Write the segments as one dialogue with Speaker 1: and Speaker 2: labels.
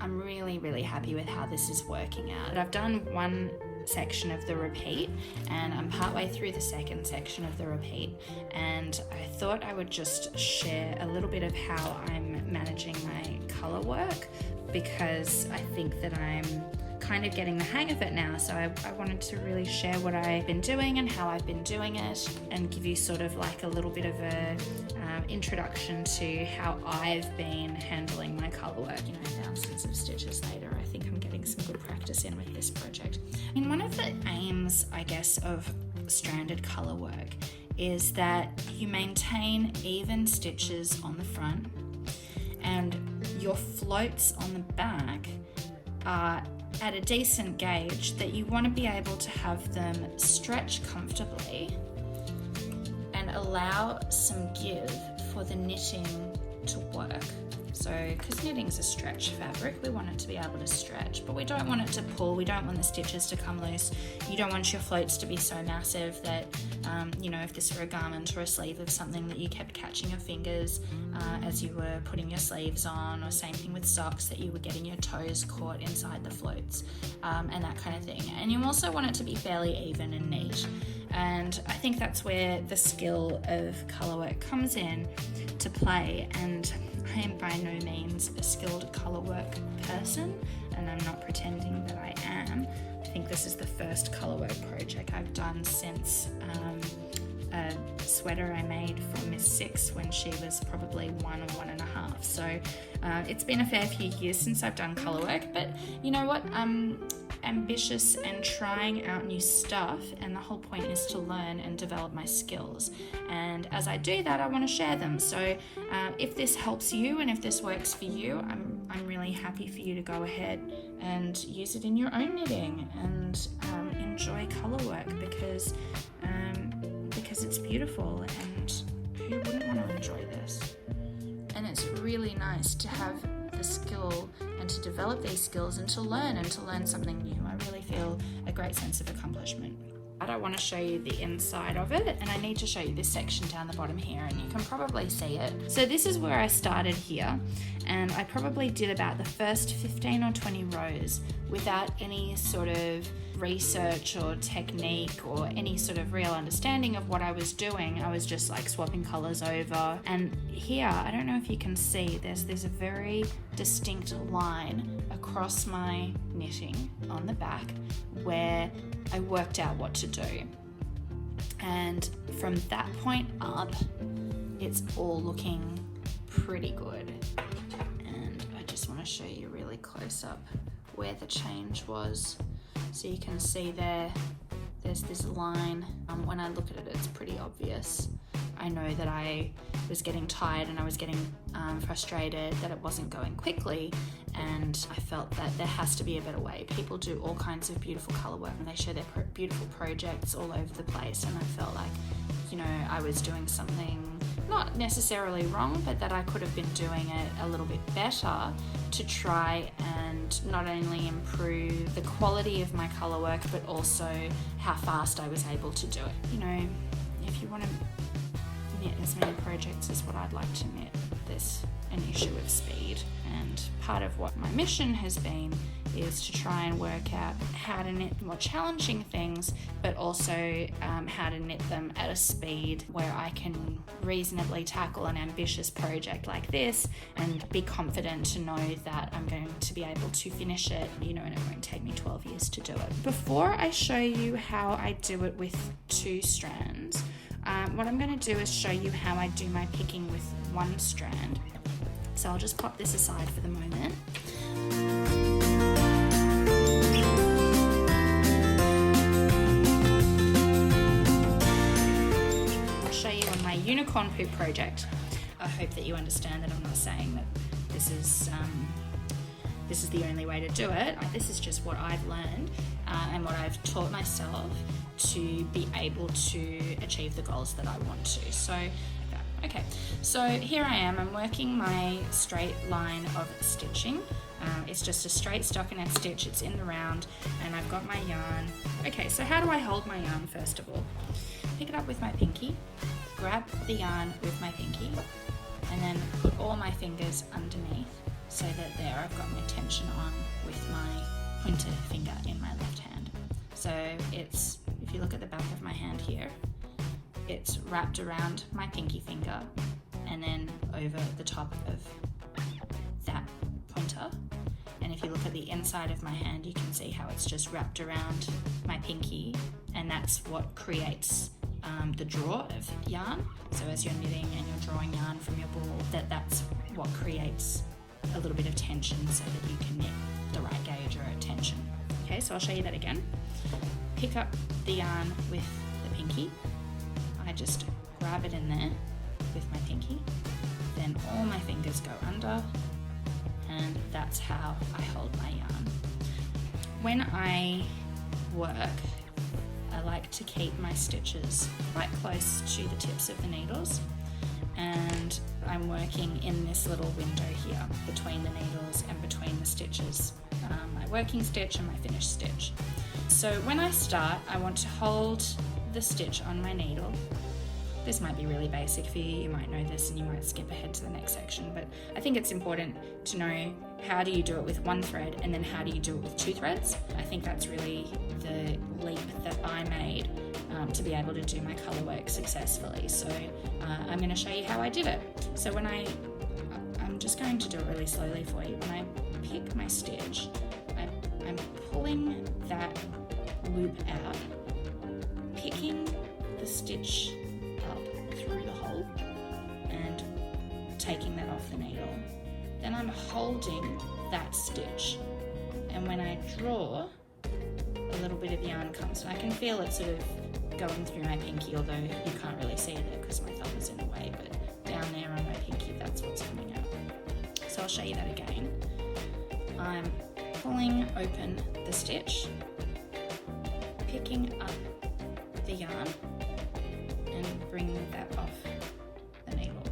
Speaker 1: I'm really happy with how this is working out. I've done one section of the repeat and I'm partway through the second section of the repeat, and I thought I would just share a little bit of how I'm managing my colour work, because I think that I'm kind of getting the hang of it now. So I wanted to really share what I've been doing and how I've been doing it, and give you sort of like a little bit of a introduction to how I've been handling my colour work. You know, thousands of stitches later, I think I'm getting some good practice in with this project. I mean, one of the aims, I guess, of stranded colour work is that you maintain even stitches on the front, and your floats on the back are at a decent gauge that you want to be able to have them stretch comfortably and allow some give for the knitting to work. So, because knitting's a stretch fabric, we want it to be able to stretch, but we don't want it to pull. We don't want the stitches to come loose. You don't want your floats to be so massive that, you know, if this were a garment or a sleeve of something, that you kept catching your fingers as you were putting your sleeves on, or same thing with socks, that you were getting your toes caught inside the floats, and that kind of thing. And you also want it to be fairly even and neat. And I think that's where the skill of colour work comes in to play. And I am by no means a skilled colour work person, and I'm not pretending that I am. I think this is the first colour work project I've done since a sweater I made for Miss Six when she was probably 1 or 1.5. So it's been a fair few years since I've done colour work, but you know what? I'm ambitious and trying out new stuff, and the whole point is to learn and develop my skills. And as I do that, I want to share them. So if this helps you and if this works for you, I'm really happy for you to go ahead and use it in your own knitting and enjoy colour work, because it's beautiful, and who wouldn't want to enjoy this? And it's really nice to have the skill and to develop these skills and to learn something new. I really feel a great sense of accomplishment. I want to show you the inside of it, and I need to show you this section down the bottom here, and you can probably see it. So this is where I started here, and I probably did about the first 15 or 20 rows without any sort of research or technique or any sort of real understanding of what I was doing. I was just like swapping colours over. And here, I don't know if you can see, there's a very distinct line across my knitting on the back where I worked out what to do. And from that point up, it's all looking pretty good. And I just want to show you really close up where the change was. So you can see there's this line. When I look at it, it's pretty obvious. I know that I was getting tired and I was getting frustrated that it wasn't going quickly, and I felt that there has to be a better way. People do all kinds of beautiful colour work and they share their beautiful projects all over the place, and I felt like, you know, I was doing something not necessarily wrong, but that I could have been doing it a little bit better to try and not only improve the quality of my colour work, but also how fast I was able to do it. You know, if you want to knit as many projects as what I'd like to knit, there's an issue of speed. And part of what my mission has been is to try and work out how to knit more challenging things, but also how to knit them at a speed where I can reasonably tackle an ambitious project like this and be confident to know that I'm going to be able to finish it, you know, and it won't take me 12 years to do it. Before I show you how I do it with 2 strands, what I'm going to do is show you how I do my picking with 1 strand. So I'll just pop this aside for the moment. I'll show you on my unicorn poop project. I hope that you understand that I'm not saying that this is the only way to do it. This is just what I've learned and what I've taught myself to be able to achieve the goals that I want to. So, okay, so here I am. I'm working my straight line of stitching. It's just a straight stockinette stitch. It's in the round, and I've got my yarn. Okay, so how do I hold my yarn first of all? Pick it up with my pinky, grab the yarn with my pinky, and then put all my fingers underneath so that there I've got my tension on with my pointer finger in my left hand. So it's, if you look at the back of my hand here, it's wrapped around my pinky finger and then over the top of that pointer. And if you look at the inside of my hand, you can see how it's just wrapped around my pinky, and that's what creates the draw of yarn. So as you're knitting and you're drawing yarn from your ball, that's what creates a little bit of tension so that you can knit the right gauge or tension. Okay, so I'll show you that again. Pick up the yarn with the pinky. I just grab it in there with my pinky. Then all my fingers go under, and that's how I hold my yarn. When I work, I like to keep my stitches quite close to the tips of the needles, and I'm working in this little window here between the needles and between the stitches, my working stitch and my finished stitch. So when I start, I want to hold the stitch on my needle. This might be really basic for you, you might know this and you might skip ahead to the next section, but I think it's important to know how do you do it with one thread and then how do you do it with two threads. I think that's really the leap that I made to be able to do my colour work successfully. So I'm going to show you how I did it. So when I'm just going to do it really slowly for you. When I pick my stitch, I'm pulling that loop out, picking the stitch up through the hole and taking that off the needle. Then I'm holding that stitch, and when I draw, a little bit of yarn comes, and I can feel it sort of going through my pinky, although you can't really see it there because my thumb is in the way, but down there on my pinky, that's what's coming out. So I'll show you that again. I'm pulling open the stitch, picking up the yarn and bringing that off the needle,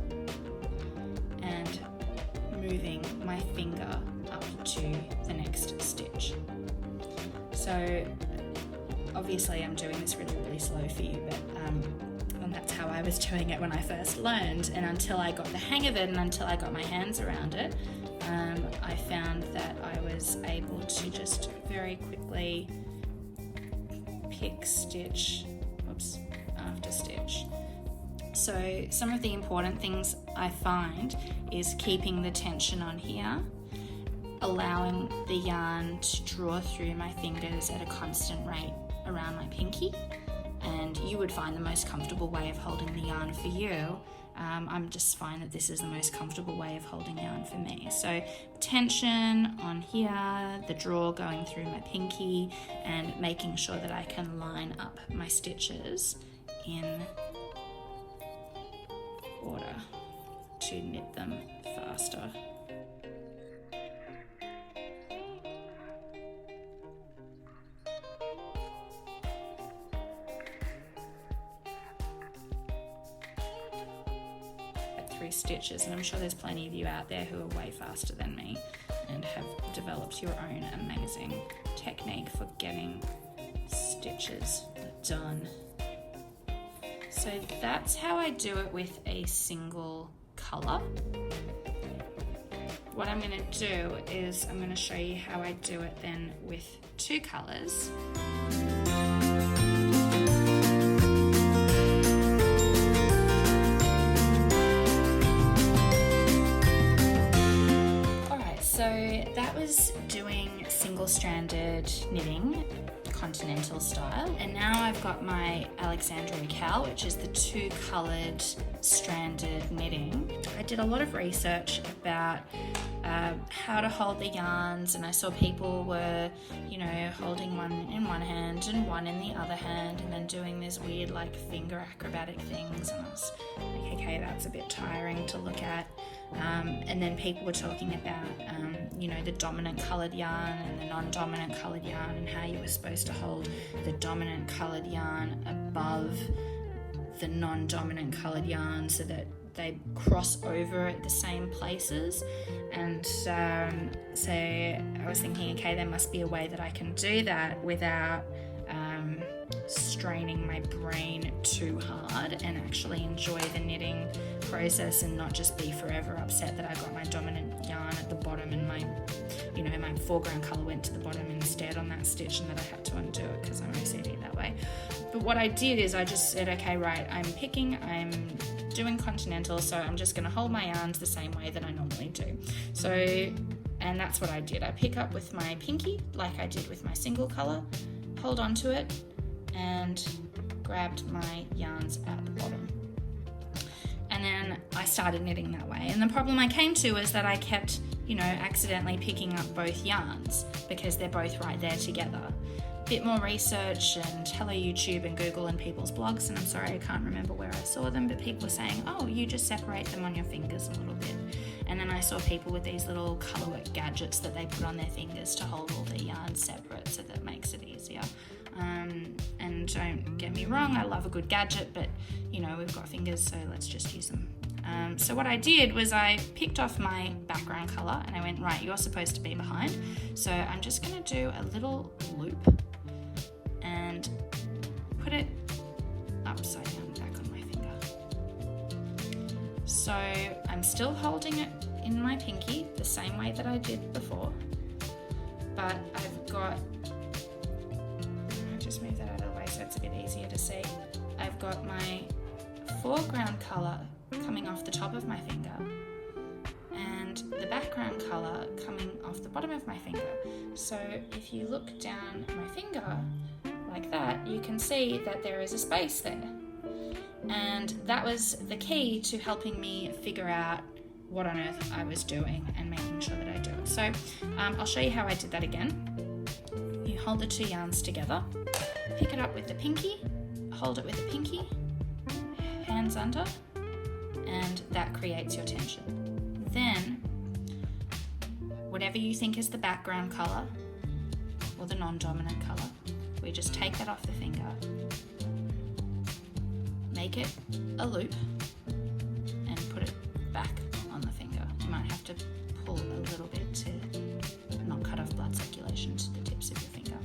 Speaker 1: and moving my finger up to the next stitch. So obviously I'm doing this really slow for you, but and that's how I was doing it when I first learned, and until I got the hang of it and until I got my hands around it, I found that I was able to just very quickly pick stitch, after stitch. So some of the important things I find is keeping the tension on here, allowing the yarn to draw through my fingers at a constant rate around my pinky, and you would find the most comfortable way of holding the yarn for you. I'm just find that this is the most comfortable way of holding yarn for me. So tension on here, the draw going through my pinky, and making sure that I can line up my stitches in order to knit them faster. Three stitches, and I'm sure there's plenty of you out there who are way faster than me and have developed your own amazing technique for getting stitches done. So that's how I do it with a single colour. What I'm going to do is I'm going to show you how I do it then with two colours. So that was doing single-stranded knitting, continental style, and now I've got my Alexandria Cowl, which is the two-coloured stranded knitting. I did a lot of research about how to hold the yarns, and I saw people were, holding one in one hand and one in the other hand, and then doing these weird finger acrobatic things, and I was like, okay, that's a bit tiring to look at. And then people were talking about, the dominant coloured yarn and the non-dominant coloured yarn, and how you were supposed to hold the dominant coloured yarn above the non-dominant coloured yarn so that they cross over at the same places. And so I was thinking, okay, there must be a way that I can do that without straining my brain too hard and actually enjoy the knitting process and not just be forever upset that I got my dominant yarn at the bottom and my, you know, my foreground colour went to the bottom instead on that stitch, and that I had to undo it because I'm OCD that way. But what I did is I just said, okay, right, I'm doing continental, so I'm just going to hold my yarns the same way that I normally do. So, and that's what I did. I pick up with my pinky like I did with my single colour, hold on to it, and grabbed my yarns at the bottom. And then I started knitting that way. And the problem I came to is that I kept, you know, accidentally picking up both yarns because they're both right there together. Bit more research and hello YouTube and Google and people's blogs, and I'm sorry I can't remember where I saw them, but people were saying, oh, you just separate them on your fingers a little bit. And then I saw people with these little colourwork gadgets that they put on their fingers to hold all their yarns separate, so that makes it easier. And don't get me wrong, I love a good gadget, but you know, we've got fingers, so let's just use them. So what I did was I picked off my background colour and I went, right, you're supposed to be behind. So I'm just going to do a little loop and put it upside down back on my finger. So I'm still holding it in my pinky the same way that I did before, but I've got, I'll just move that out of the way so it's a bit easier to see. I've got my foreground colour coming off the top of my finger and the background colour coming off the bottom of my finger. So if you look down my finger like that, you can see that there is a space there. And that was the key to helping me figure out what on earth I was doing and making sure that I do it. So I'll show you how I did that again. You hold the two yarns together, pick it up with the pinky, hold it with the pinky, hands under, and that creates your tension. Then, whatever you think is the background colour or the non-dominant colour, we just take that off the finger, make it a loop, and put it back on the finger. You might have to pull a little bit to not cut off blood circulation to the tips of your finger.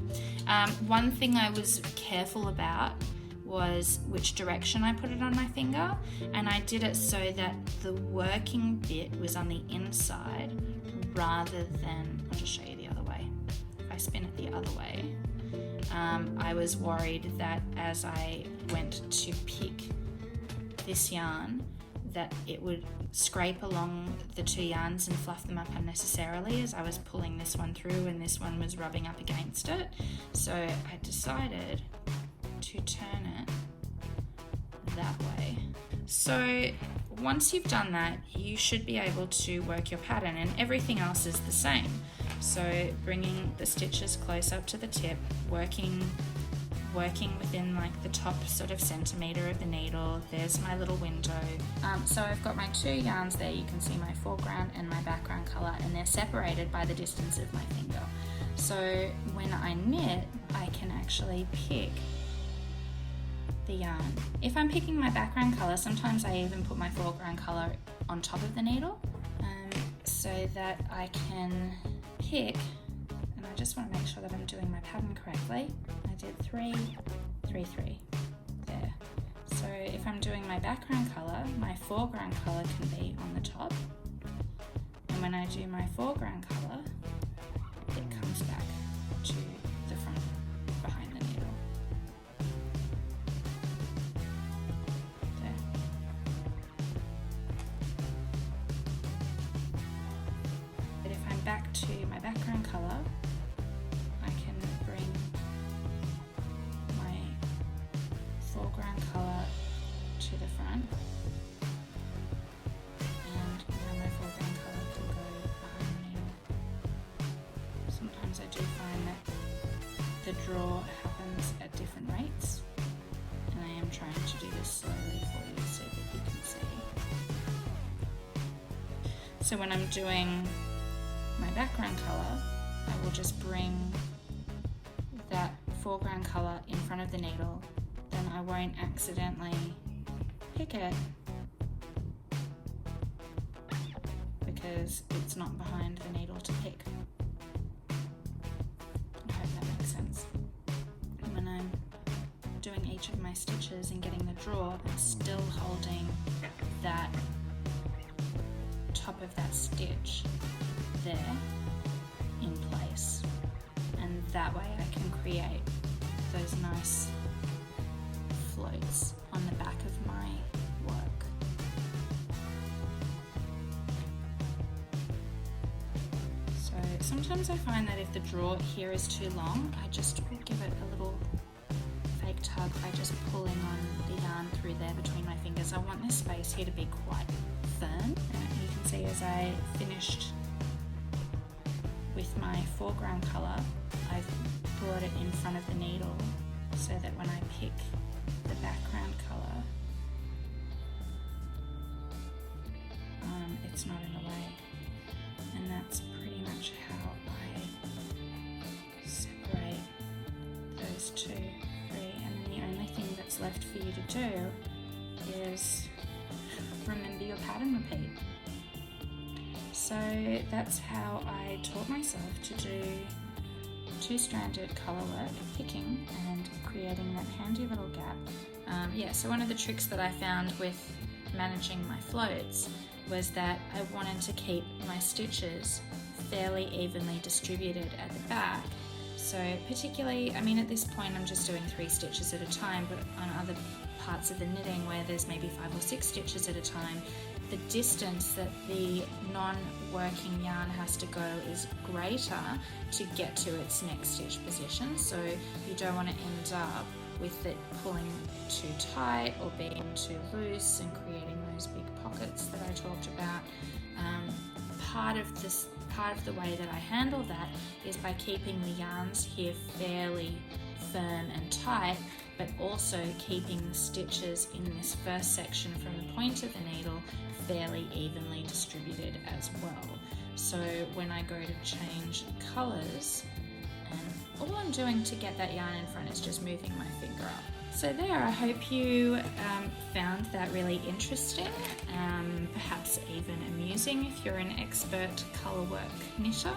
Speaker 1: One thing I was careful about was which direction I put it on my finger, and I did it so that the working bit was on the inside rather than, I'll just show you the other way. If I spin it the other way, I was worried that as I went to pick this yarn that it would scrape along the two yarns and fluff them up unnecessarily as I was pulling this one through and this one was rubbing up against it. So I decided to turn it that way. So once you've done that, you should be able to work your pattern, and everything else is the same. So bringing the stitches close up to the tip, working within like the top sort of centimetre of the needle. There's my little window. So I've got my two yarns there. You can see my foreground and my background colour, and they're separated by the distance of my finger. So when I knit, I can actually pick the yarn. If I'm picking my background colour, sometimes I even put my foreground colour on top of the needle, so that I can pick, and I just want to make sure that I'm doing my pattern correctly. I did 3, 3, 3 there. So if I'm doing my background colour, my foreground colour can be on the top, and when I do my foreground colour, it comes back to the front behind the needle. There. But if I'm back to my background colour, I can bring my foreground colour to the front, and now my foreground colour can go behind the needle. Sometimes I do find that the draw happens at different rates, and I am trying to do this slowly for you so that you can see. So when I'm doing my background colour, I will just bring that foreground colour in front of the needle, then I won't accidentally pick it because it's not behind the needle to pick. I hope that makes sense. And when I'm doing each of my stitches and getting the draw, I'm still holding that top of that stitch there in place, and that way I can create those nice floats on the back of my work. So sometimes I find that if the drawer here is too long, I just will give it a little fake tug by just pulling on the yarn through there between my fingers. I want this space here to be quite firm. And you can see as I finished with my foreground colour, I've brought it in front of the needle so that when I pick the background colour, it's not in the way. And that's pretty much how I separate those two, three, and then the only thing that's left for you to do is remember your pattern repeat. So that's how I taught myself to do two-stranded colour work, picking and creating that handy little gap. So one of the tricks that I found with managing my floats was that I wanted to keep my stitches fairly evenly distributed at the back. So particularly, I mean at this point I'm just doing 3 stitches at a time, but on other parts of the knitting where there's maybe 5 or 6 stitches at a time, the distance that the non-working yarn has to go is greater to get to its next stitch position. So you don't want to end up with it pulling too tight or being too loose and creating those big pockets that I talked about. Part of the way that I handle that is by keeping the yarns here fairly firm and tight, but also keeping the stitches in this first section from the point of the needle fairly evenly distributed as well. So when I go to change colours, and all I'm doing to get that yarn in front is just moving my finger up. So there, I hope you found that really interesting, perhaps even amusing if you're an expert colourwork knitter.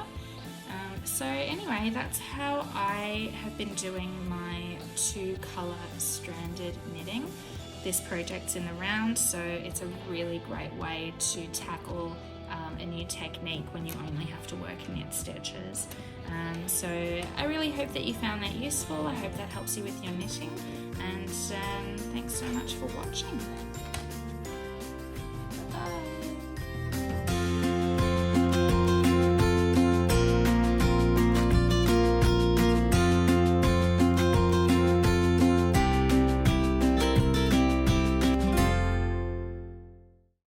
Speaker 1: So anyway, that's how I have been doing my 2-colour stranded knitting. This project's in the round, so it's a really great way to tackle a new technique when you only have to work knit stitches. So I really hope that you found that useful. I hope that helps you with your knitting, and thanks so much for watching.